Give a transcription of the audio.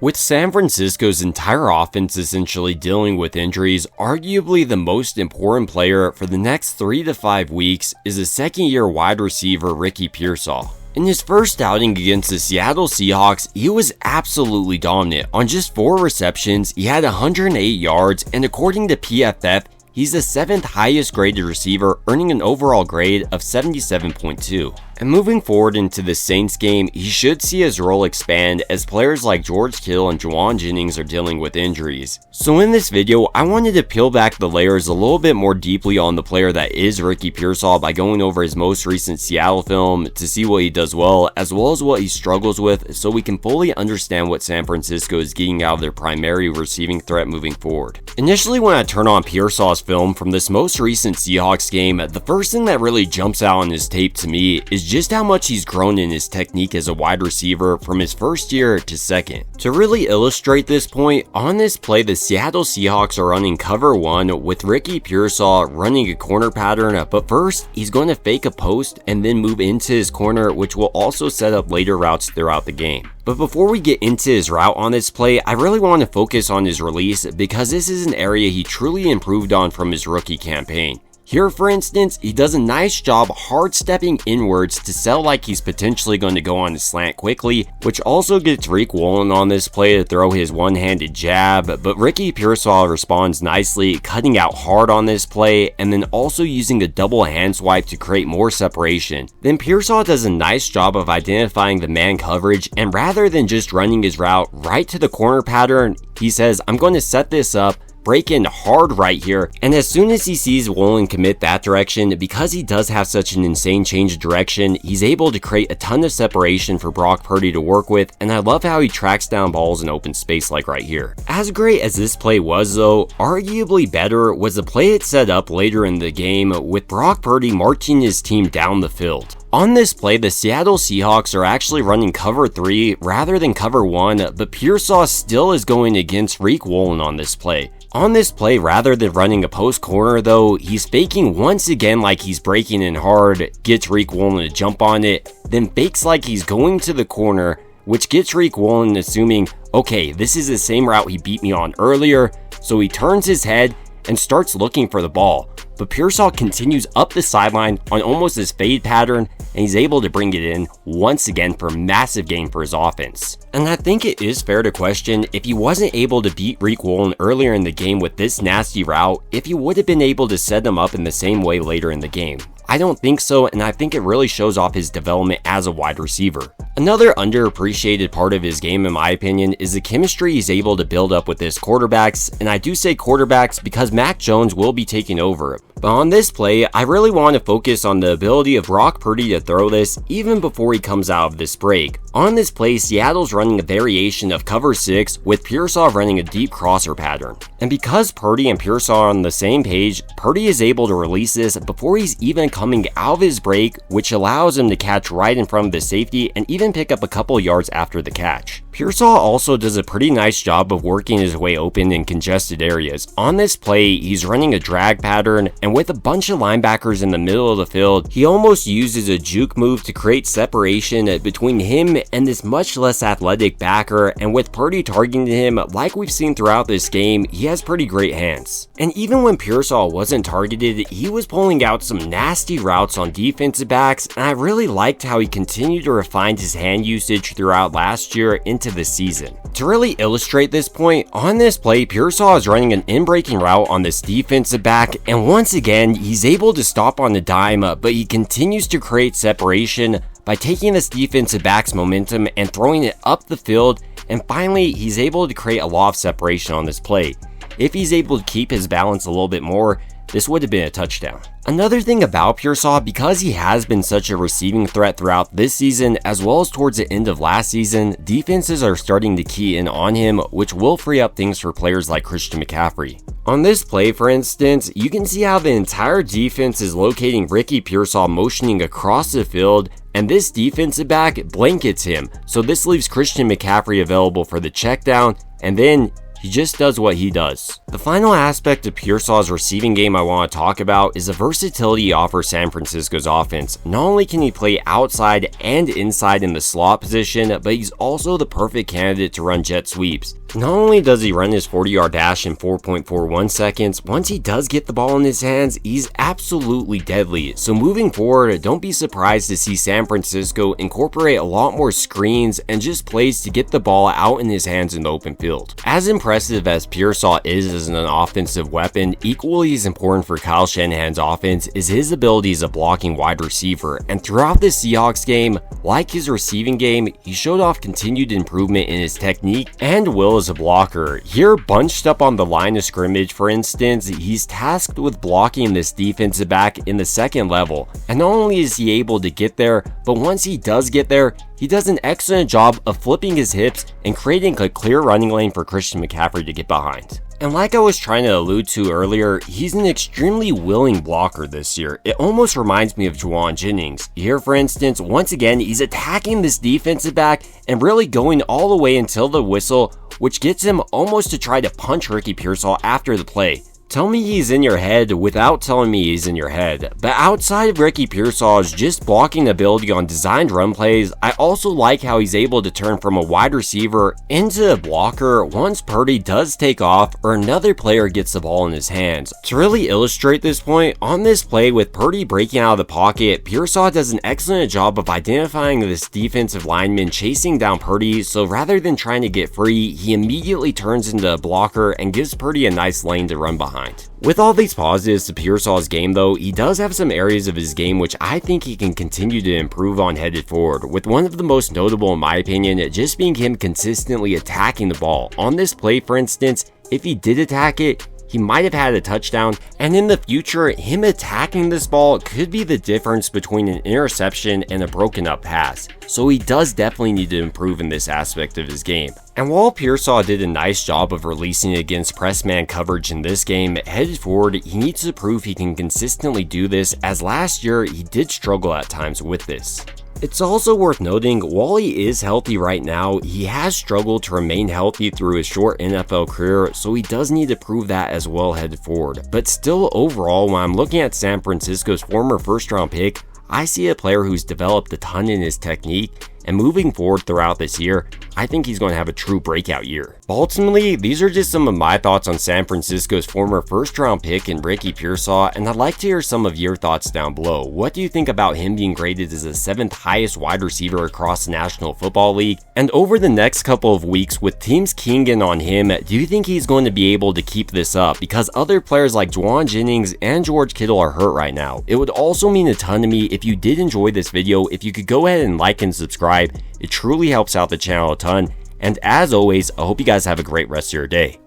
With San Francisco's entire offense essentially dealing with injuries, arguably the most important player for the next 3 to 5 weeks is a second-year wide receiver Ricky Pearsall. In his first outing against the Seattle Seahawks, he was absolutely dominant. On just 4 receptions, he had 108 yards, and according to PFF, he's the 7th highest graded receiver, earning an overall grade of 77.2. And moving forward into the Saints game, he should see his role expand as players like George Kittle and Juwan Jennings are dealing with injuries. So in this video, I wanted to peel back the layers a little bit more deeply on the player that is Ricky Pearsall by going over his most recent Seattle film to see what he does well as what he struggles with, so we can fully understand what San Francisco is getting out of their primary receiving threat moving forward. Initially, when I turn on Pearsall's film from this most recent Seahawks game, the first thing that really jumps out on his tape to me is just how much he's grown in his technique as a wide receiver from his first year to second. To really illustrate this point, on this play the Seattle Seahawks are running cover 1 with Ricky Pearsall running a corner pattern, but first he's going to fake a post and then move into his corner, which will also set up later routes throughout the game. But before we get into his route on this play, I really want to focus on his release because this is an area he truly improved on from his rookie campaign. Here, for instance, he does a nice job hard stepping inwards to sell like he's potentially going to go on a slant quickly, which also gets Rick Woolen on this play to throw his one-handed jab, but Ricky Pearsall responds nicely, cutting out hard on this play, and then also using a double hand swipe to create more separation. Then Pearsall does a nice job of identifying the man coverage, and rather than just running his route right to the corner pattern, he says, I'm going to set this up, break in hard right here, and as soon as he sees Woolen commit that direction, because he does have such an insane change of direction, he's able to create a ton of separation for Brock Purdy to work with, and I love how he tracks down balls in open space like right here. As great as this play was though, arguably better was the play it set up later in the game with Brock Purdy marching his team down the field. On this play, the Seattle Seahawks are actually running cover 3 rather than cover 1, but Pearsall still is going against Rick Woolen on this play. On this play, rather than running a post corner though, he's faking once again like he's breaking in hard, gets Rick Woolen to jump on it, then fakes like he's going to the corner, which gets Rick Woolen assuming, okay, this is the same route he beat me on earlier, so he turns his head and starts looking for the ball. But Pearsall continues up the sideline on almost his fade pattern, and he's able to bring it in once again for a massive gain for his offense. And I think it is fair to question if he wasn't able to beat Rick Woolen earlier in the game with this nasty route, if he would have been able to set him up in the same way later in the game. I don't think so, and I think it really shows off his development as a wide receiver. Another underappreciated part of his game, in my opinion, is the chemistry he's able to build up with his quarterbacks, and I do say quarterbacks because Mac Jones will be taking over. But on this play, I really want to focus on the ability of Brock Purdy to throw this even before he comes out of this break. On this play, Seattle's running a variation of cover 6 with Pearsall running a deep crosser pattern. And because Purdy and Pearsall are on the same page, Purdy is able to release this before he's even coming out of his break, which allows him to catch right in front of the safety and even pick up a couple yards after the catch. Pearsall also does a pretty nice job of working his way open in congested areas. On this play, he's running a drag pattern, and with a bunch of linebackers in the middle of the field, he almost uses a juke move to create separation between him and this much less athletic backer, and with Purdy targeting him, like we've seen throughout this game, he has pretty great hands. And even when Pearsall wasn't targeted, he was pulling out some nasty routes on defensive backs, and I really liked how he continued to refine his hand usage throughout last year into the season. To really illustrate this point, on this play, Pearsall is running an in-breaking route on this defensive back, and once again, he's able to stop on the dime, but he continues to create separation by taking this defensive back's momentum and throwing it up the field, and finally, he's able to create a lot of separation on this play. If he's able to keep his balance a little bit more, this would have been a touchdown. Another thing about Pearsall, because he has been such a receiving threat throughout this season as well as towards the end of last season, defenses are starting to key in on him, which will free up things for players like Christian McCaffrey. On this play, for instance, you can see how the entire defense is locating Ricky Pearsall motioning across the field, and this defensive back blankets him, so this leaves Christian McCaffrey available for the check down, and then he just does what he does. The final aspect of Pearsall's receiving game I want to talk about is the versatility he offers San Francisco's offense. Not only can he play outside and inside in the slot position, but he's also the perfect candidate to run jet sweeps. Not only does he run his 40-yard dash in 4.41 seconds, once he does get the ball in his hands, he's absolutely deadly. So moving forward, don't be surprised to see San Francisco incorporate a lot more screens and just plays to get the ball out in his hands in the open field. As impressive as Pearsall is as an offensive weapon, equally as important for Kyle Shanahan's offense is his ability as a blocking wide receiver. And throughout the Seahawks game, like his receiving game, he showed off continued improvement in his technique and will as a blocker. Here, bunched up on the line of scrimmage, for instance, he's tasked with blocking this defensive back in the second level. And not only is he able to get there, but once he does get there, he does an excellent job of flipping his hips and creating a clear running lane for Christian McCaffrey to get behind. And like I was trying to allude to earlier, he's an extremely willing blocker this year. It almost reminds me of Juwan Jennings. Here, for instance, once again, he's attacking this defensive back and really going all the way until the whistle, which gets him almost to try to punch Ricky Pearsall after the play. Tell me he's in your head without telling me he's in your head. But outside of Ricky Pearsall's just blocking ability on designed run plays, I also like how he's able to turn from a wide receiver into a blocker once Purdy does take off or another player gets the ball in his hands. To really illustrate this point, on this play with Purdy breaking out of the pocket, Pearsall does an excellent job of identifying this defensive lineman chasing down Purdy, so rather than trying to get free, he immediately turns into a blocker and gives Purdy a nice lane to run behind. With all these positives to Pearsall's game though, he does have some areas of his game which I think he can continue to improve on headed forward, with one of the most notable in my opinion just being him consistently attacking the ball. On this play, for instance, if he did attack it, he might have had a touchdown, and in the future, him attacking this ball could be the difference between an interception and a broken up pass. So he does definitely need to improve in this aspect of his game. And while Pearsall did a nice job of releasing against press man coverage in this game, headed forward, he needs to prove he can consistently do this, as last year he did struggle at times with this. It's also worth noting, while he is healthy right now, he has struggled to remain healthy through his short NFL career, so he does need to prove that as well headed forward. But still, overall, when I'm looking at San Francisco's former first-round pick, I see a player who's developed a ton in his technique, and moving forward throughout this year, I think he's going to have a true breakout year. But ultimately, these are just some of my thoughts on San Francisco's former first-round pick in Ricky Pearsall, and I'd like to hear some of your thoughts down below. What do you think about him being graded as the 7th highest wide receiver across the National Football League? And over the next couple of weeks, with teams keying in on him, do you think he's going to be able to keep this up? Because other players like Juwan Jennings and George Kittle are hurt right now. It would also mean a ton to me if you did enjoy this video, if you could go ahead and like and subscribe. It truly helps out the channel a ton. And as always, I hope you guys have a great rest of your day.